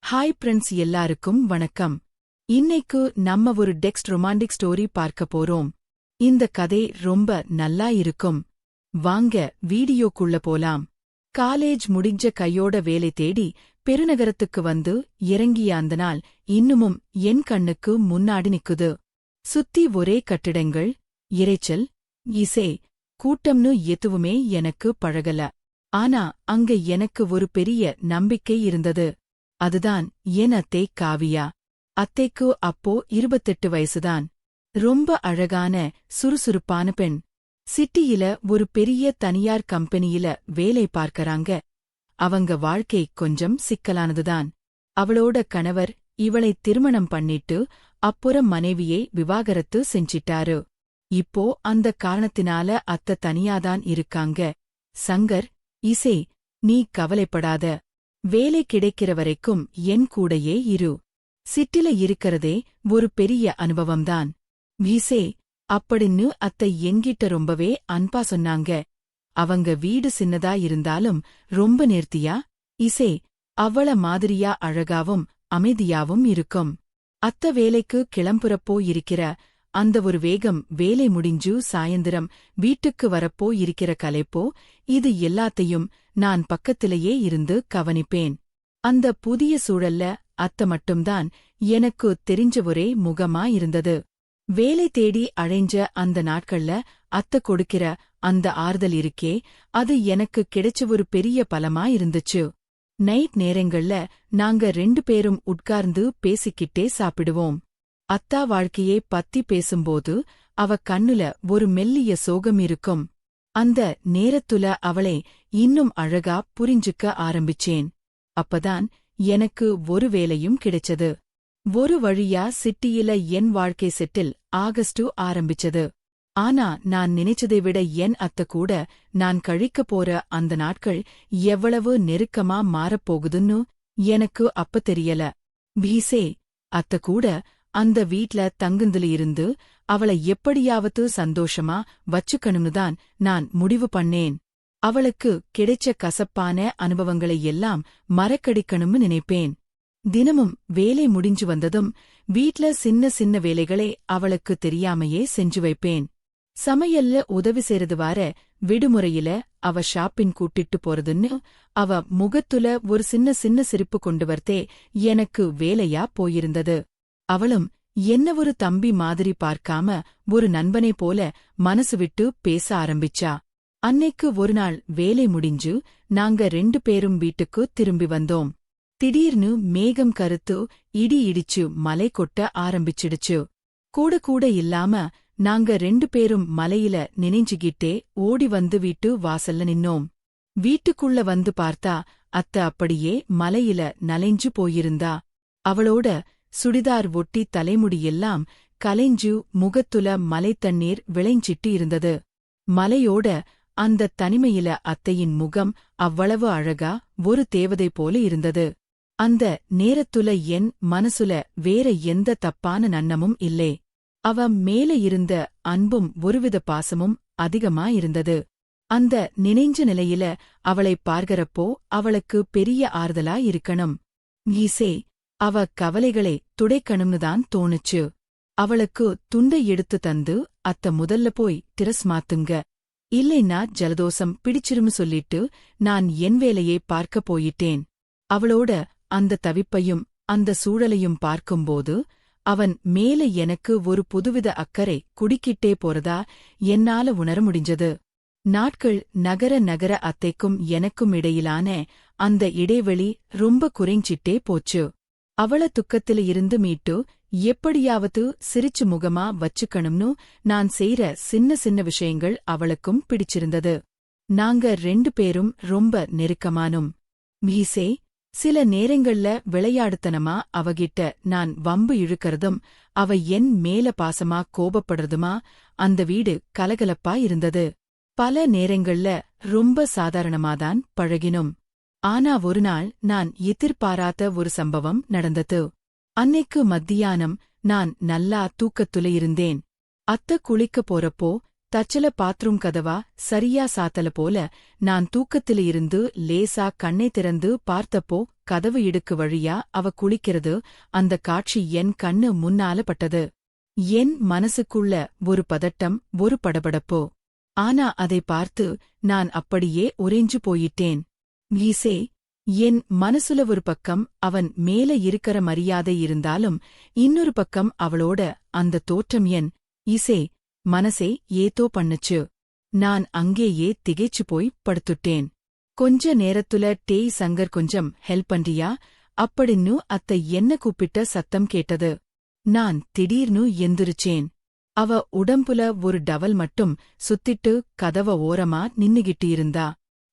Hi friends, எல்லாருக்கும் வணக்கம். இன்னைக்கு நம்ம ஒரு டெக்ஸ்ட் ரொமாண்டிக் ஸ்டோரி பார்க்க போறோம். இந்த கதை ரொம்ப நல்லா இருக்கும். வாங்க வீடியோக்குள்ள போலாம். காலேஜ் முடிஞ்ச கையோட வேலை தேடி பெருநகரத்துக்கு வந்து இறங்கிய அந்த நாள் இன்னுமும் என் கண்ணுக்கு முன்னாடி நிக்குது. சுத்தி ஒரே கட்டிடங்கள், இரைச்சல், இசை, கூட்டம்னு எதுவுமே எனக்கு பழகல. ஆனா அங்க எனக்கு ஒரு பெரிய நம்பிக்கை இருந்தது. அதுதான் என் அத்தை காவியா. அத்தைக்கு அப்போ 28 வயசுதான். ரொம்ப அழகான சுறுசுறுப்பான பெண். சிட்டியில ஒரு பெரிய தனியார் கம்பெனியில வேலை பார்க்கறாங்க. அவங்க வாழ்க்கை கொஞ்சம் சிக்கலானதுதான். அவளோட கணவர் இவளை திருமணம் பண்ணிட்டு அப்புறம் மனைவியை விவாகரத்து செஞ்சிட்டாரு. இப்போ அந்த காரணத்தினால அத்தை தனியாதான் இருக்காங்க. சங்கர், இசை, நீ கவலைப்படாத. வேலை கிடைக்கிற வரைக்கும் என் கூடையே இரு. சிட்டில இருக்கிறதே ஒரு பெரிய அனுபவம்தான். வீசே அப்படின்னு அத்தை என்கிட்ட ரொம்பவே அன்பா சொன்னாங்க. அவங்க வீடு சின்னதா இருந்தாலும் ரொம்ப நேர்த்தியா, இசை அவள மாதிரியா அழகாவும் அமைதியாவும் இருக்கும். அத்தை வேலைக்கு கிளம்புறப்போ இருக்கிற அந்த ஒரு வேகம், வேலை முடிஞ்சு சாயந்திரம் வீட்டுக்கு வரப்போ இருக்கிற கலைப்போ, இது எல்லாத்தையும் நான் பக்கத்திலேயே இருந்து கவனிப்பேன். அந்த புதிய சூழல்ல அத்தை மட்டும்தான் எனக்கு தெரிஞ்ச ஒரே முகமா இருந்தது. வேலை தேடி அழைஞ்ச அந்த நாட்கள்ல அத்தை கொடுக்கிற அந்த ஆறுதல் இருக்கே, அது எனக்கு கிடைச்ச ஒரு பெரிய பலமா இருந்துச்சு. நைட் நேரங்கள்ல நாங்க 2 பேரும் உட்கார்ந்து பேசிக்கிட்டே சாப்பிடுவோம். அத்தா வாழ்க்கையை பத்தி பேசும்போது அவ கண்ணுல ஒரு மெல்லிய சோகம் இருக்கும். அந்த நேரத்துல அவளை இன்னும் அழகா புரிஞ்சுக்க ஆரம்பிச்சேன். அப்பதான் எனக்கு ஒரு வேலையும் கிடைச்சது. ஒரு வழியா சிட்டியில என் வாழ்க்கை செட்டில் ஆகஸ்டு ஆரம்பிச்சது. ஆனா நான் நினைச்சதை விட என் அத்தை கூட நான் கழிக்கப் போற அந்த நாட்கள் எவ்வளவு நெருக்கமா மாறப்போகுதுன்னு எனக்கு அப்ப தெரியல. பீசே, அத்தை கூட அந்த வீட்ல தங்குந்துல இருந்து அவளை எப்படியாவது சந்தோஷமா வச்சுக்கணும்னுதான் நான் முடிவு பண்ணேன். அவளுக்கு கிடைச்ச கசப்பான அனுபவங்களை எல்லாம் மறக்கடிக்கணும்னு நினைப்பேன். தினமும் வேலை முடிஞ்சு வந்ததும் வீட்ல சின்ன சின்ன வேலைகளை அவளுக்கு தெரியாமையே செஞ்சு வைப்பேன். சமையல்ல உதவி செய்றது வார விடுமுறையில அவ ஷாப்பிங் கூட்டிட்டு போறதுன்னு அவ முகத்துல ஒரு சின்ன சின்ன சிரிப்பு கொண்டு வரத்தே எனக்கு வேலையா போயிருந்தது. அவளும் என்ன ஒரு தம்பி மாதிரி பார்க்காம ஒரு நண்பனை போல மனசு விட்டு பேச ஆரம்பிச்சா. அன்னைக்கு ஒரு நாள் வேலை முடிஞ்சு நாங்க 2 பேரும் வீட்டுக்கு திரும்பி வந்தோம். திடீர்னு மேகம் கருத்து இடி இடிச்சு மலை கொட்ட ஆரம்பிச்சிடுச்சு. கூட கூட இல்லாம நாங்க 2 பேரும் மலையில நினைஞ்சுகிட்டே ஓடி வந்து வீட்டு வாசல்ல நின்னோம். வீட்டுக்குள்ள வந்து பார்த்தா அத்தை அப்படியே மலையில நனைஞ்சு போயிருந்தா. அவளோட சுடிதார் ஒட்டி தலைமுடியெல்லாம் கலைஞ்சு முகத்துல மலைத்தண்ணீர் விளைஞ்சிட்டு இருந்தது. மலையோட அந்த தனிமையில அத்தையின் முகம் அவ்வளவு அழகா ஒரு தேவதை போல இருந்தது. அந்த நேரத்துல என் மனசுல வேற எந்த தப்பான நன்னமும் இல்லே. அவ மேல இருந்த அன்பும் ஒருவித பாசமும் அதிகமா இருந்தது. அந்த நினைஞ்ச நிலையில அவளை பார்க்கறப்போ அவளுக்கு பெரிய ஆறுதலா இருக்கணும். ஈசே, அவ கவலைகளை துடைக்கணும்னுதான் தோணுச்சு. அவளுக்கு துண்டை எடுத்து தந்து அத்த முதல்ல போய் டிரஸ் மாத்துங்க, இல்லைன்னா ஜலதோஷம் பிடிச்சிரும்னு சொல்லிட்டு நான் என் வேலையை பார்க்க போயிட்டேன். அவளோட அந்த தவிப்பையும் அந்த சூழலையும் பார்க்கும்போது அவன் மேல எனக்கு ஒரு புதுவித அக்கறை குடிக்கிட்டே போறதா என்னால உணர முடிஞ்சது. நாட்கள் நகர நகர அத்தைக்கும் எனக்கும் இடையிலான அந்த இடைவெளி ரொம்ப குறைஞ்சிட்டே போச்சு. அவள துக்கத்தில இருந்து மீட்டு எப்படியாவது சிரிச்சு முகமா வச்சுக்கணும்னு நான் செய்ற சின்ன சின்ன விஷயங்கள் அவளுக்கும் பிடிச்சிருந்தது. நாங்க 2 பேரும் ரொம்ப நெருக்கமானோம். மீசே, சில நேரங்கள்ல விளையாடுத்தனமா அவகிட்ட நான் வம்பு இழுக்கறதும் அவ என் மேல பாசமா கோபப்படுறதுமா அந்த வீடு கலகலப்பா இருந்தது. பல நேரங்கள்ல ரொம்ப சாதாரணமாதான் பழகினோம். ஆனா ஒரு நாள் நான் எதிர்பாராத ஒரு சம்பவம் நடந்தது. அன்னைக்கு மத்தியானம் நான் நல்லா தூக்கத்துல இருந்தேன். அத்தை குளிக்க போறப்போ தச்சல பாத்ரூம் கதவா சரியா சாத்தல போல நான் தூக்கத்தில இருந்து லேசா கண்ணை திறந்து பார்த்தப்போ கதவு இடுக்கு வழியா அவ குளிக்கிறது. அந்த காட்சி என் கண்ணு முன்னால பட்டது. என் மனசுக்குள்ள ஒரு பதட்டம், ஒரு படபடப்போ. ஆனா அதை பார்த்து நான் அப்படியே உறைஞ்சு போயிட்டேன். ஈசே, என் மனசுல ஒரு பக்கம் அவன் மேல இருக்கற மரியாதை இருந்தாலும் இன்னொரு பக்கம் அவளோட அந்த தோற்றம் என் இசே மனசே ஏதோ பண்ணுச்சு. நான் அங்கேயே திகைச்சு போய் படுத்துட்டேன். கொஞ்ச நேரத்துல டேய் சங்கர் கொஞ்சம் ஹெல்ப் பண்றியா அப்படின்னு அத்தை என்ன கூப்பிட்ட சத்தம் கேட்டது. நான் திடீர்னு எந்திரிச்சேன். அவ உடம்புல ஒரு டவல் மட்டும் சுத்திட்டு கதவ ஓரமா நின்னுகிட்டு இருந்தா.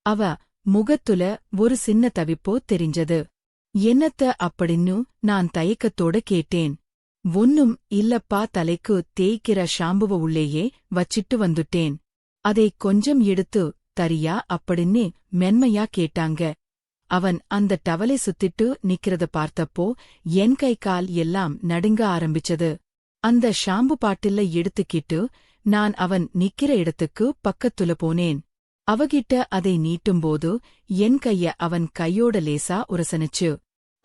அவ முகத்துல ஒரு சின்ன தவிப்போ தெரிஞ்சது. என்னத்த அப்படின்னு நான் தயக்கத்தோட கேட்டேன். ஒன்னும் இல்லப்பா, தலைக்கு தேய்க்கிற ஷாம்புவ உள்ளேயே வச்சிட்டு வந்துட்டேன். அதை கொஞ்சம் எடுத்து தரியா அப்படின்னு மென்மையா கேட்டாங்க. அவன் அந்த டவலை சுத்திட்டு நிக்கிறத பார்த்தப்போ என் கை கால் எல்லாம் நடுங்க ஆரம்பிச்சது. அந்த ஷாம்பு பாட்டில்ல எடுத்துக்கிட்டு நான் அவன் நிக்கிற இடத்துக்கு பக்கத்துல போனேன். அவகிட்ட அதை நீட்டும்போது என் கைய அவன் கையோட லேசா உரசனுச்சு.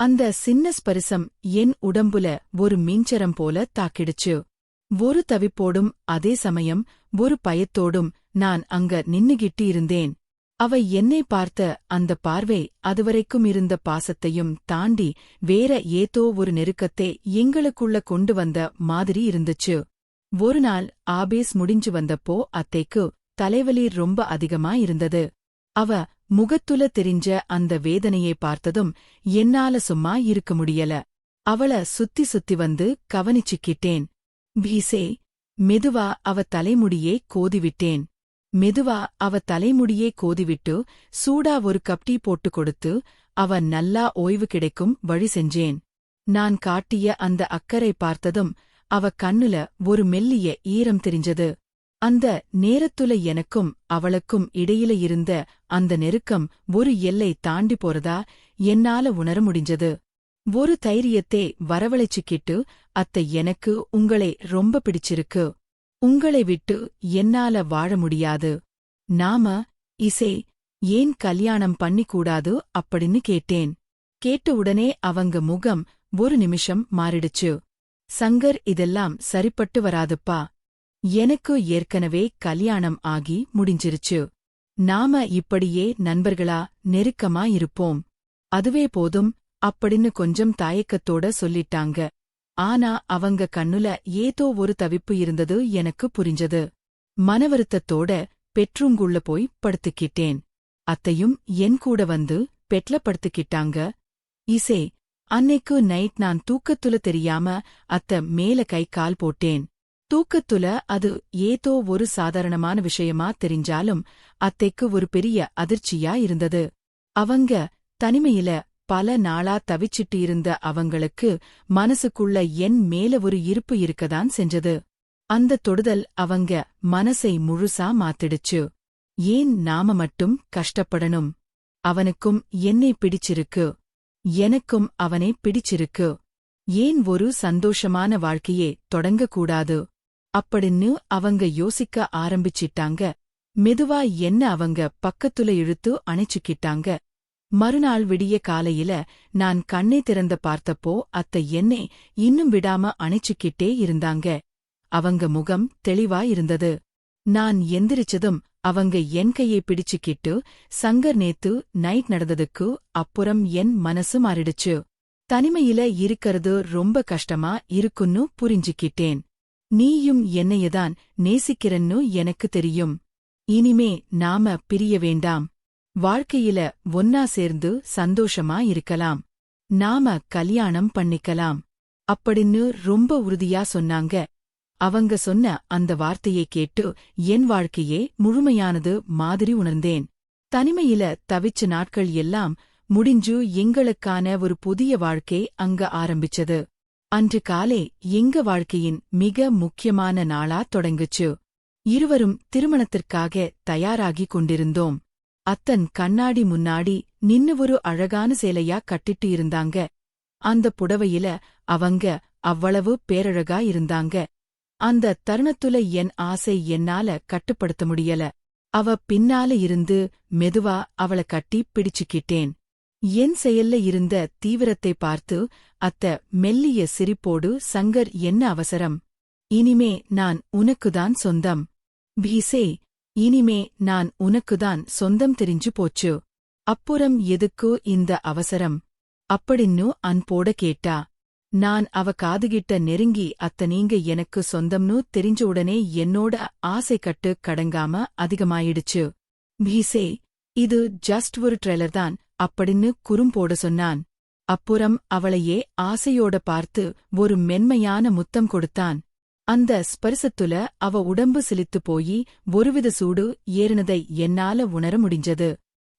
அந்த சின்ன ஸ்பரிசம் என் உடம்புல ஒரு மின்சரம் போல தாக்கிடுச்சு. ஒரு தவிப்போடும் அதே சமயம் ஒரு பயத்தோடும் நான் அங்க நின்னுகிட்டு இருந்தேன். அவ என்னை பார்த்த அந்த பார்வை அதுவரைக்கும் இருந்த பாசத்தையும் தாண்டி வேற ஏதோ ஒரு நெருக்கத்தை எங்களுக்குள்ள கொண்டு வந்த மாதிரி இருந்துச்சு. ஒரு நாள் ஆபீஸ் முடிஞ்சு வந்தப்போ அத்தைக்கு தலைவலி ரொம்ப அதிகமா இருந்தது. அவ முகத்துல தெரிஞ்ச அந்த வேதனையை பார்த்ததும் என்னால சும்மா இருக்க முடியல. அவள சுத்தி சுத்தி வந்து கவனிச்சுக்கிட்டேன். பீசே, மெதுவா அவ தலைமுடியே கோதிவிட்டேன். மெதுவா அவ தலைமுடியே கோதிவிட்டு சூடா ஒரு கப் டீ போட்டு கொடுத்து அவ நல்லா ஓய்வு கிடைக்கும் வழி செஞ்சேன். நான் காட்டிய அந்த அக்கறை பார்த்ததும் அவ கண்ணுல ஒரு மெல்லிய ஈரம் தெரிஞ்சது. அந்த நேரத்துல எனக்கும் அவளுக்கும் இடையில இருந்த அந்த நெருக்கம் ஒரு எல்லை தாண்டி போறதா என்னால உணர முடிஞ்சது. ஒரு தைரியத்தை வரவழைச்சுக்கிட்டு, அத்தை, எனக்கு உங்களை ரொம்ப பிடிச்சிருக்கு. உங்களை விட்டு என்னால வாழ முடியாது. நாம இசே ஏன் கல்யாணம் பண்ணிக்கூடாது அப்படின்னு கேட்டேன். கேட்ட உடனே அவங்க முகம் ஒரு நிமிஷம் மாறிடுச்சு. சங்கர், இதெல்லாம் சரிப்பட்டு வராதுப்பா. எனக்கு ஏற்கனவே கல்யாணம் ஆகி முடிஞ்சிருச்சு. நாம இப்படியே நண்பர்களா நெருக்கமா இருப்போம். அதுவே போதும் அப்படின்னு கொஞ்சம் தயக்கத்தோட சொல்லிட்டாங்க. ஆனா அவங்க கண்ணுல ஏதோ ஒரு தவிப்பு இருந்தது எனக்கு புரிஞ்சது. மனவருத்தத்தோட பெட்ரூம்குள்ள போய் படுத்துக்கிட்டேன். அத்தையும் என் கூட வந்து பெட்ல படுத்துக்கிட்டாங்க. இசே, அன்னைக்கு நைட் நான் தூக்கத்துல தெரியாம அத்த மேல கை கால் போட்டேன். தூக்கத்துல அது ஏதோ ஒரு சாதாரணமான விஷயமா தெரிஞ்சாலும் அத்தைக்கு ஒரு பெரிய அதிர்ச்சியா இருந்தது. அவங்க தனிமையில பல நாளா தவிச்சிட்டு இருந்த அவங்களுக்கு மனசுக்குள்ள என் மேல ஒரு இருப்பு இருக்கதான் செஞ்சது. அந்த தொடுதல் அவங்க மனசை முழுசா மாத்திடுச்சு. ஏன் நாம மட்டும் கஷ்டப்படணும்? அவனுக்கும் என்னை பிடிச்சிருக்கு, எனக்கும் அவனை பிடிச்சிருக்கு. ஏன் ஒரு சந்தோஷமான வாழ்க்கையே தொடங்கக்கூடாது அப்படின்னு அவங்க யோசிக்க ஆரம்பிச்சிட்டாங்க. மெதுவா என்ன அவங்க பக்கத்துல இழுத்து அணைச்சுக்கிட்டாங்க. மறுநாள் விடிய காலையில நான் கண்ணை திறந்த பார்த்தப்போ அத்தை என்னை இன்னும் விடாம அணைச்சுக்கிட்டே இருந்தாங்க. அவங்க முகம் தெளிவா இருந்தது. நான் எந்திரிச்சதும் அவங்க என் கையை பிடிச்சுக்கிட்டு, சங்கர், நேத்து நைட் நடந்ததுக்கு அப்புறம் என் மனசு மாறிடுச்சு. தனிமையில இருக்கறது ரொம்ப கஷ்டமா இருக்குன்னு புரிஞ்சுக்கிட்டேன். நீயும் என்னையதான் நேசிக்கிறன்னு எனக்கு தெரியும். இனிமே நாம பிரிய வேண்டாம். வாழ்க்கையில ஒன்னா சேர்ந்து சந்தோஷமா இருக்கலாம். நாம கல்யாணம் பண்ணிக்கலாம் அப்படின்னு ரொம்ப உறுதியா சொன்னாங்க. அவங்க சொன்ன அந்த வார்த்தையை கேட்டு என் வாழ்க்கையே முழுமையானது மாதிரி உணர்ந்தேன். தனிமையில தவிச்ச நாட்கள் எல்லாம் முடிஞ்சு எங்களுக்கான ஒரு புதிய வாழ்க்கை அங்க ஆரம்பிச்சது. அன்று காலை எங்க வாழ்க்கையின் மிக முக்கியமான நாளா தொடங்குச்சு. இருவரும் திருமணத்திற்காக தயாராகிக் கொண்டிருந்தோம். அத்தன் கண்ணாடி முன்னாடி நின்னு ஒரு அழகான சேலையா கட்டிட்டு இருந்தாங்க. அந்த புடவையில அவங்க அவ்வளவு பேரழகா இருந்தாங்க. அந்த தருணத்துல என் ஆசை என்னால கட்டுப்படுத்த முடியல. அவ பின்னால இருந்து மெதுவா அவள கட்டி பிடிச்சுக்கிட்டேன். என் செயல்ல இருந்த தீவிரத்தை பார்த்து அத்த மெல்லிய சிரிப்போடு, சங்கர், என்ன அவசரம்? இனிமே நான் உனக்குதான் சொந்தம். பீசே, இனிமே நான் உனக்குதான் சொந்தம் தெரிஞ்சு போச்சு. அப்புறம் எதுக்கு இந்த அவசரம்? அப்படின்னு அன்போட கேட்டா. நான் அவ காதுகிட்ட நெருங்கி, அத்த நீங்க எனக்கு சொந்தம்னு தெரிஞ்ச உடனே என்னோட ஆசை கட்டு கடங்காம அதிகமாயிடுச்சு. பீசே, இது ஜஸ்ட் ஒரு ட்ரெய்லர் தான் அப்படின்னு குறும்போட சொன்னான். அப்புறம் அவளையே ஆசையோட பார்த்து ஒரு மென்மையான முத்தம் கொடுத்தான். அந்த ஸ்பரிசத்துல அவ உடம்பு சிலித்து போயி ஒருவித சூடு ஏறினதை என்னால உணர முடிஞ்சது.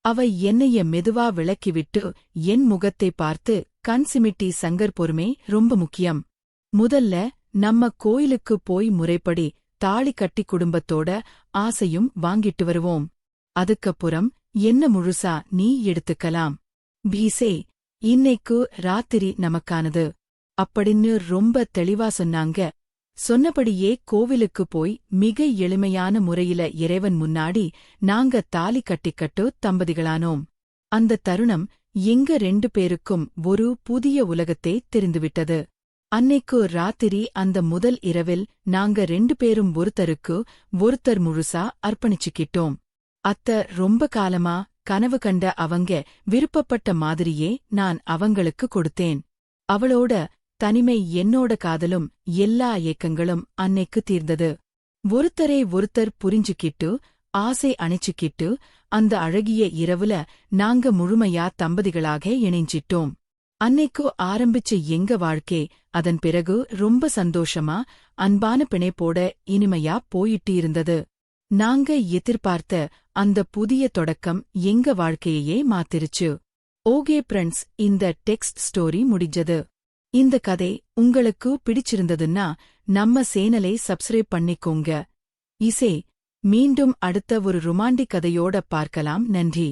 அவ என்னைய மெதுவா விளக்கிவிட்டு என் முகத்தை பார்த்து கண் சிமிட்டி, சங்கர், பொறுமை ரொம்ப முக்கியம். முதல்ல நம்ம கோயிலுக்கு போய் முறைப்படி தாலி கட்டி குடும்பத்தோட ஆசையும் வாங்கிட்டு வருவோம். அதுக்கப்புறம் என்ன முழுசா நீ எடுத்துக்கலாம். பீசே, இன்னைக்கு ராத்திரி நமக்கானது அப்படின்னு ரொம்ப தெளிவா சொன்னாங்க. சொன்னபடியே கோவிலுக்கு போய் மிக எளிமையான முறையில இறைவன் முன்னாடி நாங்க தாலி கட்டிக்கட்டு தம்பதிகளானோம். அந்த தருணம் எங்க 2 பேருக்கும் ஒரு புதிய உலகத்தை தெரிந்துவிட்டது. அன்னைக்கு ராத்திரி, அந்த முதல் இரவில் நாங்க 2 பேரும் ஒருத்தருக்கு ஒருத்தர் முழுசா அர்ப்பணிச்சுக்கிட்டோம். அத்த ரொம்ப காலமா கனவு கண்ட அவங்க விருப்பப்பட்ட மாதிரியே நான் அவங்களுக்கு கொடுத்தேன். அவளோட தனிமை, என்னோட காதலும், எல்லா ஏக்கங்களும் அன்னைக்கு தீர்ந்தது. ஒருத்தரை ஒருத்தர் புரிஞ்சுக்கிட்டு ஆசை அணைச்சுக்கிட்டு அந்த அழகிய இரவுல நாங்க முழுமையா தம்பதிகளாக இணைஞ்சிட்டோம். அன்னைக்கு ஆரம்பிச்ச எங்க வாழ்க்கை அதன் பிறகு ரொம்ப சந்தோஷமா, அன்பான பிணைப்போட இனிமையா போயிட்டு இருந்தது. நாங்க எதிர்பார்த்த அந்த புதிய தொடக்கம் எங்க வாழ்க்கையையே மாத்திருச்சு. ஓகே ஃப்ரெண்ட்ஸ், இந்த டெக்ஸ்ட் ஸ்டோரி முடிஞ்சது. இந்த கதை உங்களுக்கு பிடிச்சிருந்ததுன்னா நம்ம சேனலை சப்ஸ்கிரைப் பண்ணிக்கோங்க. மீண்டும் அடுத்த ஒரு ரொமாண்டிக் கதையோட பார்க்கலாம். நன்றி.